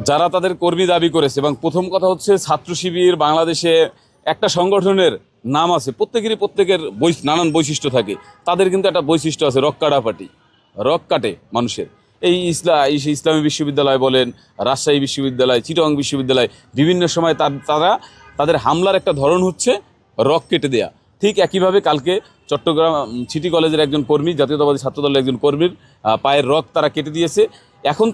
যারা তাদের কর্মী দাবি করেছে, এবং প্রথম কথা হচ্ছে ছাত্র শিবির বাংলাদেশে একটা সংগঠনের নাম আছে, প্রত্যেকের নানান বৈশিষ্ট্য থাকে। তাদের কিন্তু একটা বৈশিষ্ট্য আছে, রক কাটাপাটি, রক কাটে মানুষের। এই ইসলামী বিশ্ববিদ্যালয় বলেন, রাজশাহী বিশ্ববিদ্যালয়, চিটাগং বিশ্ববিদ্যালয়, বিভিন্ন সময় তাদের হামলার একটা ধরন হচ্ছে রক কেটে দেয়া। ঠিক একইভাবে কালকে চট্টগ্রাম সিটি কলেজের একজন কর্মী, জাতীয়তাবাদী ছাত্রদলের একজন কর্মীর পায়ের রক তারা কেটে দিয়েছে। এখন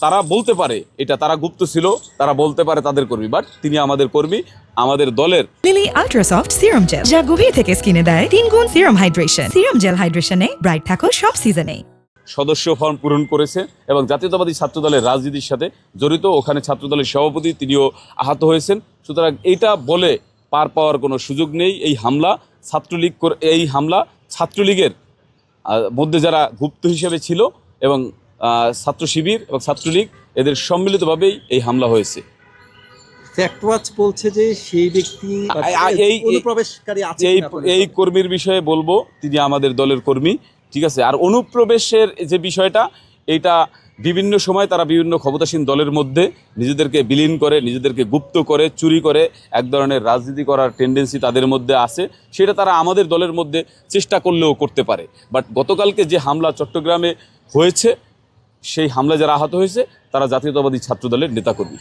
তারা বলতে পারে এটা তারা গুপ্ত ছিল, তারা বলতে পারে তাদের কর্মী, বাট তিনি আমাদের কর্মী, আমাদের দলের। লিলি আল্ট্রাসফট সিরাম জেল, যা গভীর থেকে স্কিনে দেয় 3 গুণ সিরাম হাইড্রেশন। সিরাম জেল হাইড্রেশনে ব্রাইট থাকো সব সিজনে। সদস্য ফর্ম পূরণ করেছে এবং জাতীয়তাবাদী ছাত্রদলের রাজনীতির সাথে জড়িত। ওখানে ছাত্রদলের সভাপতি তিনিও আহত হয়েছেন। সুতরাং এইটা বলে পার পাওয়ার কোনো সুযোগ নেই। এই হামলা ছাত্রলীগের মধ্যে যারা গুপ্ত হিসেবে ছিল এবং ছাত্র শিবির এবং ছাত্রলীগ, এদের সম্মিলিতভাবেই এই হামলা হয়েছে। ফ্যাক্ট ওয়াচ বলছে যে সেই ব্যক্তি অনুপ্রবেশকারী আছে। এই কর্মীর বিষয়ে বলবো, তিনি আমাদের দলের কর্মী, ঠিক আছে। আর অনুপ্রবেশের যে বিষয়টা, এটা বিভিন্ন সময় তারা বিভিন্ন ক্ষমতাসীন দলের মধ্যে নিজেদেরকে বিলীন করে, নিজেদেরকে গুপ্ত করে, চুরি করে এক ধরনের রাজনীতি করার টেন্ডেন্সি তাদের মধ্যে আছে। সেটা তারা আমাদের দলের মধ্যে চেষ্টা করলেও করতে পারে। বাট গতকালকে যে হামলা চট্টগ্রামে হয়েছে, সেই হামলায় যারা আহত হয়েছে তারা জাতীয়তাবাদী ছাত্রদলের নেতাকর্মী।